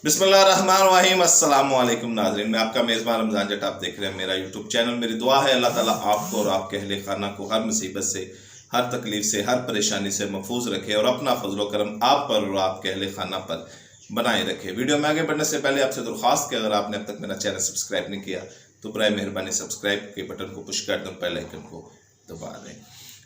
बिस्मिल्लाहिर्रहमानिर्रहीम। अस्सलाम वालेकुम नाज़रीन, मैं आपका मेज़बान रमज़ान जट। आप देख रहे हैं मेरा यूट्यूब चैनल। मेरी दुआ है अल्लाह ताला आपको और आपके अहले खाना को हर मुसीबत से, हर तकलीफ से, हर परेशानी से महफूज रखे और अपना फजलो करम आप पर और आपके अहले खाना पर बनाए रखे। वीडियो में आगे बढ़ने से पहले आपसे दरख्वास्त कि अगर आपने अब तक मेरा चैनल सब्सक्राइब नहीं किया तो बराए मेहरबानी सब्सक्राइब के बटन को पुश कर दें, बेल आइकन को दबा दें।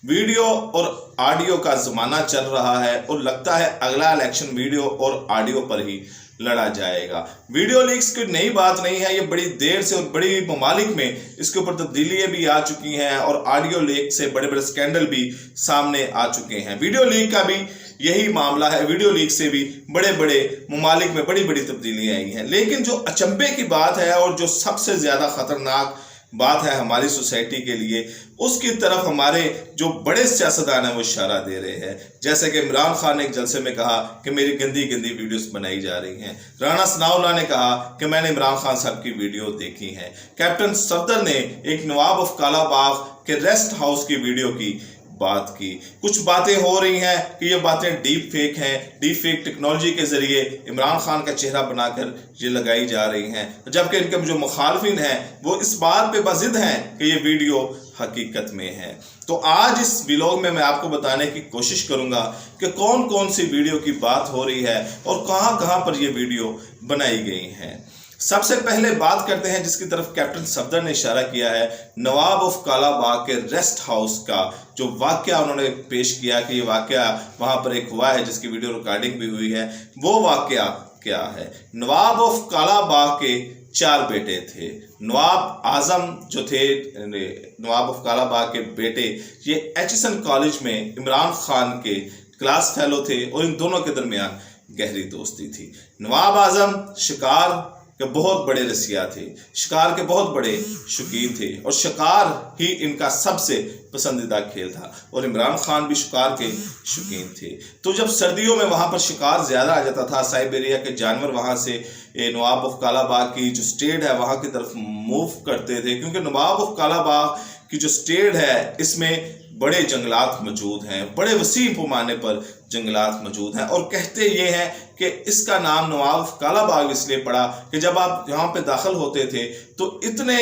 वीडियो और ऑडियो का ज़माना चल रहा है और लगता है अगला इलेक्शन वीडियो और ऑडियो पर ही लड़ा जाएगा। वीडियो लीक्स कोई नई बात नहीं है, ये बड़ी देर से और बड़ी ममालिक में इसके ऊपर तब्दीलियाँ भी आ चुकी हैं और ऑडियो लीक से बड़े बड़े स्कैंडल भी सामने आ चुके हैं। वीडियो लीक का भी यही मामला है। वीडियो लीक से भी बड़े बड़े ममालिक में बड़ी बड़ी तब्दीलियाँ आई हैं। लेकिन जो अचंभे की बात है और जो सबसे ज़्यादा ख़तरनाक बात है हमारी सोसाइटी के लिए, उसकी तरफ हमारे जो बड़े सियासतदान हैं वो इशारा दे रहे हैं। जैसे कि इमरान खान ने एक जलसे में कहा कि मेरी गंदी गंदी वीडियोस बनाई जा रही हैं। राणा सनाउल्लाह ने कहा कि मैंने इमरान खान साहब की वीडियो देखी है। कैप्टन सफदर ने एक नवाब ऑफ कालाबाग के रेस्ट हाउस की वीडियो की बात की। कुछ बातें हो रही हैं कि ये बातें डीप फेक हैं, डीप फेक टेक्नोलॉजी के जरिए इमरान खान का चेहरा बनाकर ये लगाई जा रही हैं, जबकि इनके जो मुखालफिन हैं वो इस बात पे बजिद हैं कि ये वीडियो हकीकत में है। तो आज इस व्लॉग में मैं आपको बताने की कोशिश करूंगा कि कौन कौन सी वीडियो की बात हो रही है और कहां कहां पर ये वीडियो बनाई गई हैं। सबसे पहले बात करते हैं जिसकी तरफ कैप्टन सफदर ने इशारा किया है, नवाब ऑफ कालाबाग के रेस्ट हाउस का जो वाकया उन्होंने पेश किया कि ये वाकया वहां पर एक हुआ है जिसकी वीडियो रिकॉर्डिंग भी हुई है। वो वाकया क्या है? नवाब ऑफ कालाबाग के 4 बेटे थे। नवाब आजम जो थे, नवाब ऑफ कालाबाग के बेटे, ये एचएसएन कॉलेज में इमरान खान के क्लास फेलो थे और इन दोनों के दरमियान गहरी दोस्ती थी। नवाब आजम शिकार के बहुत बड़े रसिया थे, शिकार के बहुत बड़े शौकीन थे और शिकार ही इनका सबसे पसंदीदा खेल था और इमरान खान भी शिकार के शौकीन थे। तो जब सर्दियों में वहाँ पर शिकार ज़्यादा आ जाता था, साइबेरिया के जानवर वहाँ से नवाब ऑफ कालाबाग की जो स्टेट है वहाँ की तरफ मूव करते थे, क्योंकि नवाब ऑफ कालाबाग की जो स्टेट है इसमें बड़े जंगलात मौजूद हैं, बड़े वसीम पैमाने पर जंगलात मौजूद हैं। और कहते ये हैं कि इसका नाम नवाब ऑफ कालाबाग इसलिए पड़ा कि जब आप यहाँ पे दाखिल होते थे तो इतने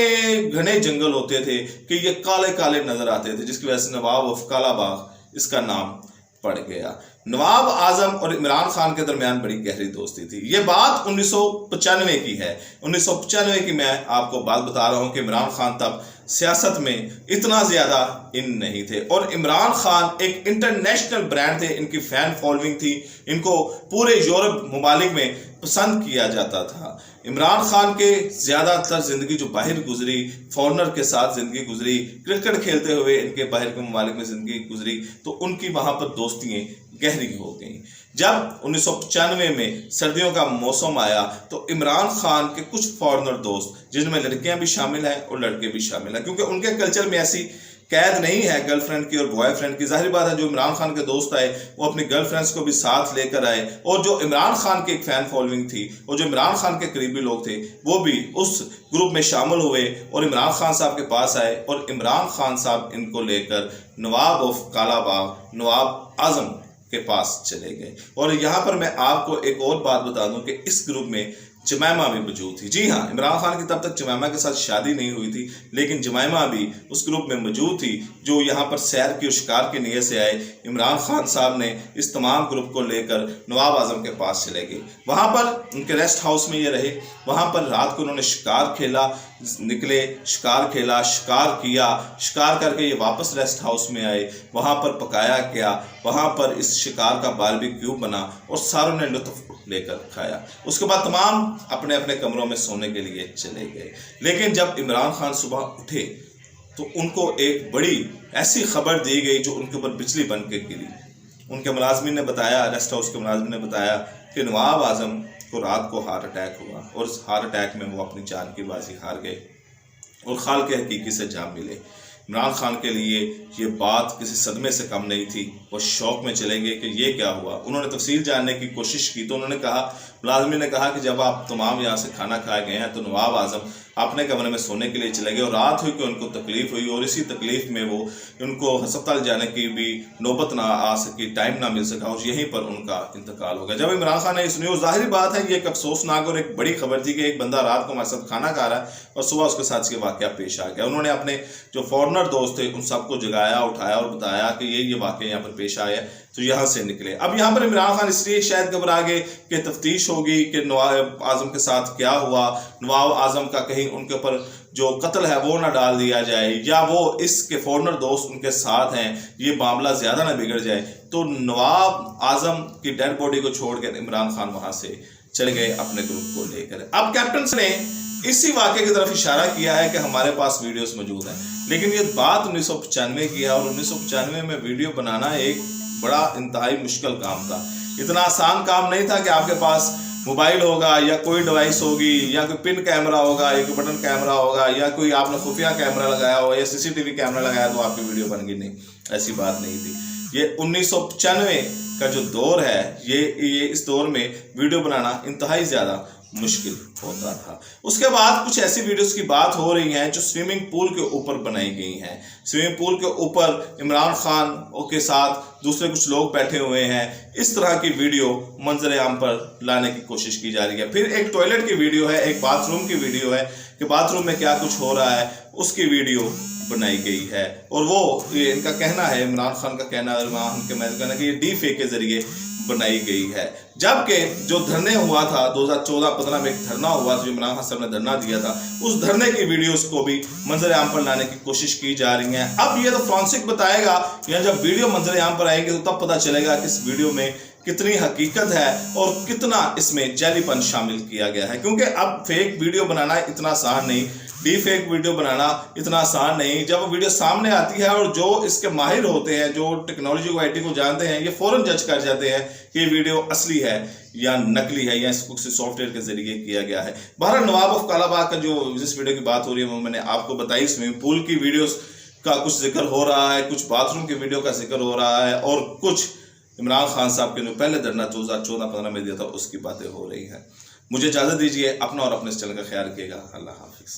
घने जंगल होते थे कि ये काले काले नजर आते थे, जिसकी वजह से नवाब ऑफ कालाबाग इसका नाम पड़ गया। नवाब आजम और इमरान खान के दरमियान बड़ी गहरी दोस्ती थी। ये बात 1995 की है। 1995 की मैं आपको बात बता रहा हूँ कि इमरान खान तब सियासत में इतना ज़्यादा इन नहीं थे और इमरान खान एक इंटरनेशनल ब्रांड थे, इनकी फ़ैन फॉलोइंग थी, इनको पूरे यूरोप ममालिक में पसंद किया जाता था। इमरान खान के ज़्यादातर ज़िंदगी जो बाहर गुजरी, फॉरनर के साथ ज़िंदगी गुजरी, क्रिकेट खेलते हुए इनके बाहर के ममालिक में ज़िंदगी गुजरी, तो उनकी वहाँ पर दोस्तियाँ गहरी हो गई। जब 1995 में सर्दियों का मौसम आया तो इमरान खान के कुछ फॉरनर दोस्त, जिनमें लड़कियां भी शामिल हैं और लड़के भी शामिल हैं, क्योंकि उनके कल्चर में ऐसी कैद नहीं है गर्लफ्रेंड की और बॉयफ्रेंड की। जाहिर बात है जो इमरान खान के दोस्त आए वो अपनी गर्लफ्रेंड्स को भी साथ लेकर आए और जो इमरान खान की एक फ़ैन फॉलोइंग थी और जो इमरान खान के करीबी लोग थे वो भी उस ग्रुप में शामिल हुए और इमरान खान साहब के पास आए और इमरान खान साहब इनको लेकर नवाब ऑफ कालाबाग, नवाब आजम के पास चले गए। और यहाँ पर मैं आपको एक और बात बता दूं कि इस ग्रुप में जमैमा भी मौजूद थी। जी हाँ, इमरान खान की तब तक जमैमा के साथ शादी नहीं हुई थी, लेकिन जमैमा भी उस ग्रुप में मौजूद थी जो यहाँ पर सैर की और शिकार की नीयत से आए। इमरान खान साहब ने इस तमाम ग्रुप को लेकर नवाब आजम के पास चले गए। वहाँ पर उनके रेस्ट हाउस में ये रहे। वहाँ पर रात को उन्होंने शिकार खेला, निकले, शिकार खेला, शिकार किया, शिकार करके ये वापस रेस्ट हाउस में आए। वहाँ पर पकाया गया, वहाँ पर इस शिकार का बारबेक्यू बना और सारों ने लुत्फ लेकर खाया। उसके बाद तमाम अपने अपने कमरों में सोने के लिए चले गए। लेकिन जब इमरान खान सुबह उठे तो उनको एक बड़ी ऐसी खबर दी गई जो उनके ऊपर बिजली बन के गिरी। उनके मुलाजमिन ने बताया, रेस्ट हाउस के मुलाजमिन ने बताया कि नवाब आजम को रात को हार्ट अटैक हुआ और उस हार्ट अटैक में वो अपनी जान की बाजी हार गए और खाल के हकीकी से जान मिले। इमरान खान के लिए ये बात किसी सदमे से कम नहीं थी। वो शौक में चले गए कि ये क्या हुआ। उन्होंने तफसील जानने की कोशिश की तो उन्होंने कहा, मुलाजमिन ने कहा कि जब आप तमाम यहाँ से खाना खाए गए हैं तो नवाब आजम अपने कमरे में सोने के लिए चले गए और रात हुई कि उनको तकलीफ हुई और इसी तकलीफ में वो उनको अस्पताल जाने की भी नौबत ना आ सकी, टाइम ना मिल सका और यहीं पर उनका इंतकाल हो गया। जब इमरान खान ने सुनी, जाहिर बात है ये एक अफसोसनाक और एक बड़ी खबर थी कि एक बंदा रात को हमारे साथ खाना खा रहा है और सुबह उसके साथ ये वाकया पेश आ गया। उन्होंने अपने जो फॉरेनर दोस्त थे उन सबको जगाया, उठाया और बताया कि ये वाकया यहाँ पर पेश आया, तो यहाँ से निकले। अब यहाँ पर इमरान खान इसलिए शायद घबरा गए कि तफ्तीश होगी कि नवाब आजम के साथ क्या हुआ, नवाब आजम का कहीं उनके ऊपर जो कत्ल है वो ना डाल दिया जाए, या वो इसके फॉरेनर दोस्त उनके साथ हैं, ये मामला ज़्यादा ना बिगड़ जाए। तो नवाब आजम की डेड बॉडी को छोड़कर इमरान खान वहाँ से चले गए अपने ग्रुप को लेकर। अब कैप्टन ने इसी वाक़े की तरफ इशारा किया है कि हमारे पास वीडियोस मौजूद हैं, लेकिन ये बात 1995 की है और 1995 में वीडियो बनाना एक बड़ा इंतहाई मुश्किल काम था। इतना आसान काम नहीं था कि आपके पास मोबाइल होगा या कोई डिवाइस होगी या कोई पिन कैमरा होगा या कोई बटन कैमरा होगा या कोई आपने खुफिया कैमरा लगाया हो या CCTV कैमरा लगाया तो आपकी वीडियो बन गई। नहीं, ऐसी बात नहीं थी। ये 1995 का जो दौर है, ये इस दौर में वीडियो बनाना इंतहाई ज़्यादा मुश्किल होता था। उसके बाद कुछ ऐसी वीडियोस की बात हो रही हैं जो स्विमिंग पूल के ऊपर बनाई गई हैं। स्विमिंग पूल के ऊपर इमरान खान के साथ दूसरे कुछ लोग बैठे हुए हैं। इस तरह की वीडियो मंजर आम पर लाने की कोशिश की जा रही है। फिर एक टॉयलेट की वीडियो है, एक बाथरूम की वीडियो है कि बाथरूम में क्या कुछ हो रहा है, उसकी वीडियो बनाई गई है। और वो इनका कहना है, इमरान खान का कहना है कि ये डी फेक के जरिए बनाई गई है। जबकि जो धरने हुआ था 2014-15 में, एक धरना हुआ था जो इमरान खान साहब ने धरना दिया था, उस धरने की वीडियोस को भी मंजर आम पर लाने की कोशिश की जा रही है। अब ये तो फॉरेंसिक बताएगा, या जब वीडियो मंजर आम पर आएंगे तो तब पता चलेगा कि इस वीडियो में कितनी हकीकत है और कितना इसमें जैलीपन शामिल किया गया है। क्योंकि अब फेक वीडियो बनाना इतना आसान नहीं, डी फेक वीडियो बनाना इतना आसान नहीं। जब वीडियो सामने आती है और जो इसके माहिर होते हैं, जो टेक्नोलॉजी को, IT को जानते हैं, ये फौरन जज कर जाते हैं कि ये वीडियो असली है या नकली है या इसको किसी सॉफ्टवेयर के जरिए किया गया है। बहरहाल नवाब ऑफ कालाबाग का जो जिस वीडियो की बात हो रही है वो मैंने आपको बताई। स्विमिंग पूल की वीडियोस का कुछ जिक्र हो रहा है, कुछ बाथरूम की वीडियो का जिक्र हो रहा है और कुछ इमरान खान साहब के जो पहले धरना 2014-15 में दिया था उसकी बातें हो रही हैं। मुझे इजाज़त दीजिए, अपना और अपने इस चैनल का ख्याल रखिएगा। अल्लाह हाफिज़।